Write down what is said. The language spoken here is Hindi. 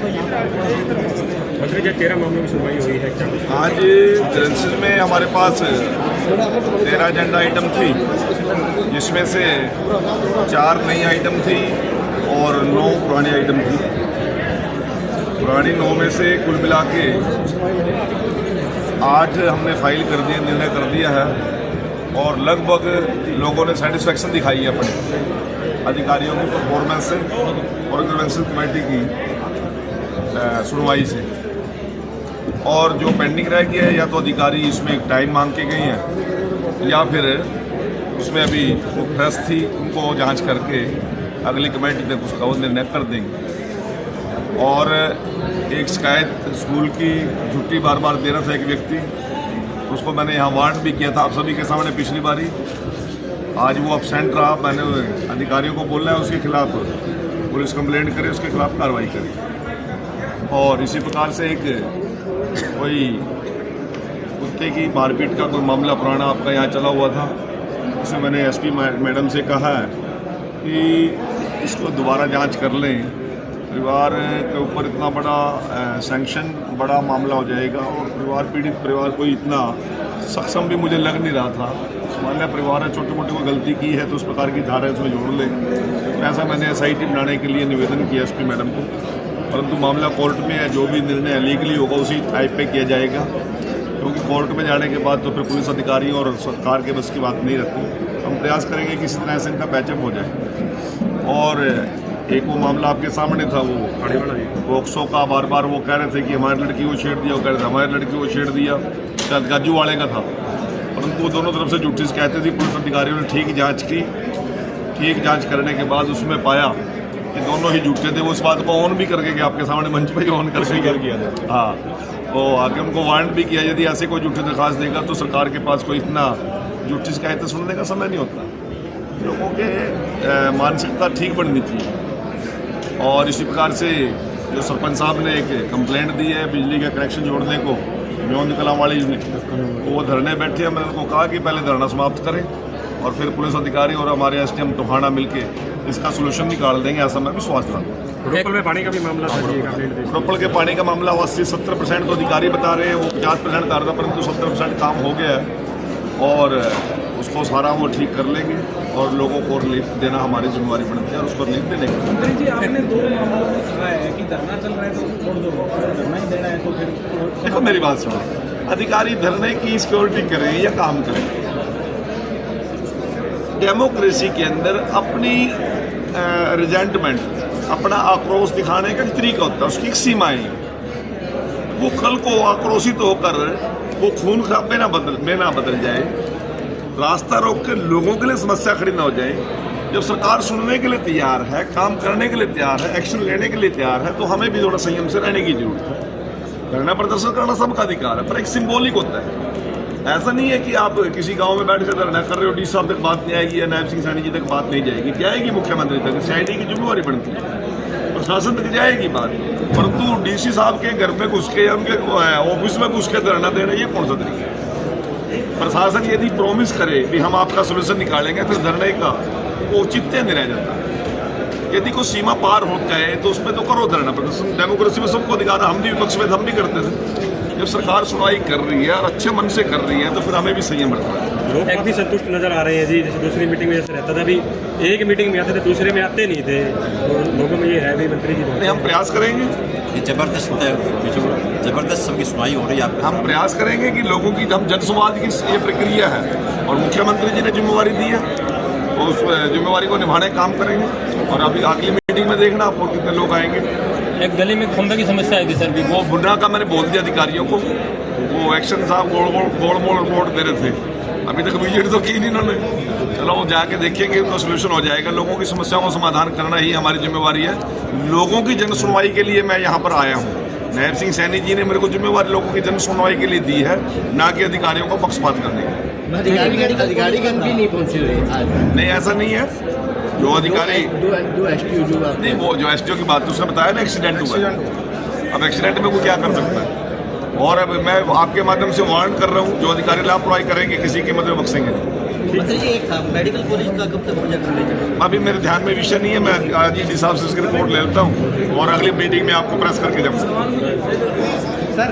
मंत्री जी 13 मामलों की सुनवाई हुई है। आज ग्रेंसिल में हमारे पास 13 एजेंडा आइटम थी, जिसमें से 4 नई आइटम थी और 9 पुरानी आइटम थी। पुरानी 9 में से कुल मिला के 8 हमने फाइल कर दिए, निर्णय कर दिया है और लगभग लोगों ने सेटिस्फेक्शन दिखाई है अपने अधिकारियों की परफॉर्मेंस से और ग्रेंसिल कमेटी की सुनवाई से। और जो पेंडिंग रह गया है, या तो अधिकारी इसमें टाइम मांग के गए हैं या फिर उसमें अभी वो प्रेस थी, उनको जांच करके अगली कमेटी तक उसका वो निर्णय कर देंगे। और एक शिकायत स्कूल की छुट्टी बार बार दे रहा था एक व्यक्ति, उसको मैंने यहाँ वार्न भी किया था आप सभी के सामने पिछली बारी। आज वो अपसेंट रहा, मैंने अधिकारियों को बोलना है उसके खिलाफ पुलिस कंप्लेंट करे, उसके खिलाफ कार्रवाई करे। और इसी प्रकार से एक कोई कुत्ते की मारपीट का कोई मामला पुराना आपका यहाँ चला हुआ था, उसमें मैंने एसपी मैडम से कहा है कि इसको दोबारा जांच कर लें। परिवार के ऊपर इतना बड़ा सैंक्शन, बड़ा मामला हो जाएगा और परिवार पीड़ित परिवार कोई इतना सक्षम भी मुझे लग नहीं रहा था। मान लिया परिवार ने छोटी मोटी कोई गलती की है तो उस प्रकार की धारा इसमें जोड़ लें। तो ऐसा मैंने SIT बनाने के लिए निवेदन किया एसपी मैडम को, परंतु मामला कोर्ट में है, जो भी निर्णय लीगली होगा उसी टाइप पे किया जाएगा, क्योंकि कोर्ट में जाने के बाद तो फिर पुलिस अधिकारी और सरकार के बस की बात नहीं रहती। हम प्रयास करेंगे कि किसी तरह से इनका पैचअप हो जाए। और एक वो मामला आपके सामने था, वो पोक्सो का, बार बार वो कह रहे थे कि हमारी लड़की को छेड़ दिया, वो कह रहे थे हमारी लड़की को छेड़ दिया, शायद गाजू वाले का था, परंतु वो दोनों तरफ से झूठी शिकायतें थी। पुलिस अधिकारियों ने ठीक जाँच की, ठीक जाँच करने के बाद उसमें पाया कि दोनों ही झूठे थे। वो इस बात को ऑन भी करके कि आपके सामने मंच पर ही ऑन कर स्वीकार किया था। हाँ, वो आगे उनको वारंट भी किया, यदि ऐसे कोई झूठी दरख्वास्त देगा तो सरकार के पास कोई इतना झूठी शिकायतें सुनने का समय नहीं होता। लोगों के मानसिकता ठीक बननी चाहिए। और इसी प्रकार से जो सरपंच साहब ने एक कंप्लेंट दी है बिजली का कनेक्शन जोड़ने को म्योंद कलावाड़ी ने, वो धरने बैठे हैं। मैंने उनको कहा कि पहले धरना समाप्त करें और फिर पुलिस अधिकारी और हमारे SDM टोहाना मिलके इसका सोल्यूशन निकाल देंगे, ऐसा मैं विश्वास रखता हूँ। रोपड़ में पानी का भी मामला था। रोपड़ के पानी का मामला 80-70% तो अधिकारी बता रहे हैं, वो 50% कर रहा, परंतु 70% काम हो गया है और उसको सारा वो ठीक कर लेंगे और लोगों को रिलीफ देना हमारी जिम्मेवारी बनती है और उस पर रिलीफ देने की। मंत्री जी, आपने 2 मामलों में कहा है कि धरना चल रहा है तो छोड़ दो, धरना ही देना है तो फिर देखो मेरी बात सुनो, अधिकारी धरने की सिक्योरिटी करें या काम करें, डेमोक्रेसी के अंदर अपनी रिजेंटमेंट, अपना आक्रोश दिखाने का तरीका होता है, उसकी एक सीमाएं। वो कल को आक्रोशित होकर वो खून खराबे में ना बदल जाए, रास्ता रोक के लोगों के लिए समस्या खड़ी ना हो जाए। जब सरकार सुनने के लिए तैयार है, काम करने के लिए तैयार है, एक्शन लेने के लिए तैयार है, तो हमें भी थोड़ा संयम से रहने की जरूरत है। धरना प्रदर्शन करना सबका अधिकार है, पर एक सिंबॉलिक होता है। ऐसा नहीं है कि आप किसी गांव में बैठ कर धरना कर रहे हो, DC साहब तक बात नहीं आएगी या नायब सिंह सैनी जी तक बात नहीं जाएगी, जाएगी मुख्यमंत्री तक, CID की जिम्मेवारी बनती है, प्रशासन तक जाएगी बात। परंतु DC साहब के घर में घुस के या उनके ऑफिस में घुस के धरना देना, ये कौन सा तरीका है? प्रशासन यदि प्रॉमिस करे कि हम आपका सोल्यूशन निकालेंगे, फिर धरने का वो औचित्य नहीं रह जाता। यदि कोई सीमा पार हो जाए तो उसमें तो करो धरना प्रदर्शन, डेमोक्रेसी में सबको अधिकार है। हम भी विपक्ष में हम भी करते थे। जब सरकार सुनवाई कर रही है और अच्छे मन से कर रही है तो फिर हमें भी संयम रखना है। लोग काफी संतुष्ट नजर आ रहे हैं जी, जैसे दूसरी मीटिंग में जैसे रहता था, अभी एक मीटिंग में आते थे, दूसरे में आते नहीं थे, तो लोगों में ये है भी मंत्री जी नहीं, हम प्रयास करेंगे, जबरदस्त सबकी सुनवाई हो रही है। हम प्रयास करेंगे कि लोगों की, हम जनसंवाद की ये प्रक्रिया है और मुख्यमंत्री जी ने जिम्मेवारी दी है तो उस जिम्मेवारी को निभाने का काम करेंगे। और अभी अगली मीटिंग में देखना आपको कितने लोग आएंगे। एक गली में खंभे की समस्या आई थी सर, भी वो बुढ़ा का मैंने बोल दिया अधिकारियों को, वो एक्शन साहब गोल मोड़ रिपोर्ट दे रहे थे, अभी तक विजिट तो की नहीं इन्होंने। चलो वो जाके देखेंगे, उनका सोल्यूशन हो जाएगा। लोगों की समस्याओं का समाधान करना ही हमारी जिम्मेवारी है। लोगों की जन सुनवाई के लिए मैं यहाँ पर आया हूँ। नायब सिंह सैनी जी ने मेरे को जिम्मेवारी लोगों की जन सुनवाई के लिए दी है, ना कि अधिकारियों को पक्षपात करने की। अधिकारीगण भी नहीं पहुंचे हुए। नहीं, ऐसा नहीं है। जो अधिकारी दो STO जो नहीं, वो जो STO की बात उसने बताया ना, एक्सीडेंट हुआ है। अब एक्सीडेंट में वो क्या कर सकता है? और अब मैं आपके माध्यम से वार्न कर रहा हूँ, जो अधिकारी लापरवाही करेंगे किसी की मदद बख्शेंगे। मंत्री जी एक था मेडिकल कॉलेज का कब तक प्रोजेक्ट रिलीज? अभी मेरे ध्यान में विषय नहीं है, मैं आज ही डी साहब से इसकी रिपोर्ट ले लेता हूँ और अगली मीटिंग में आपको प्रेस करके जब सर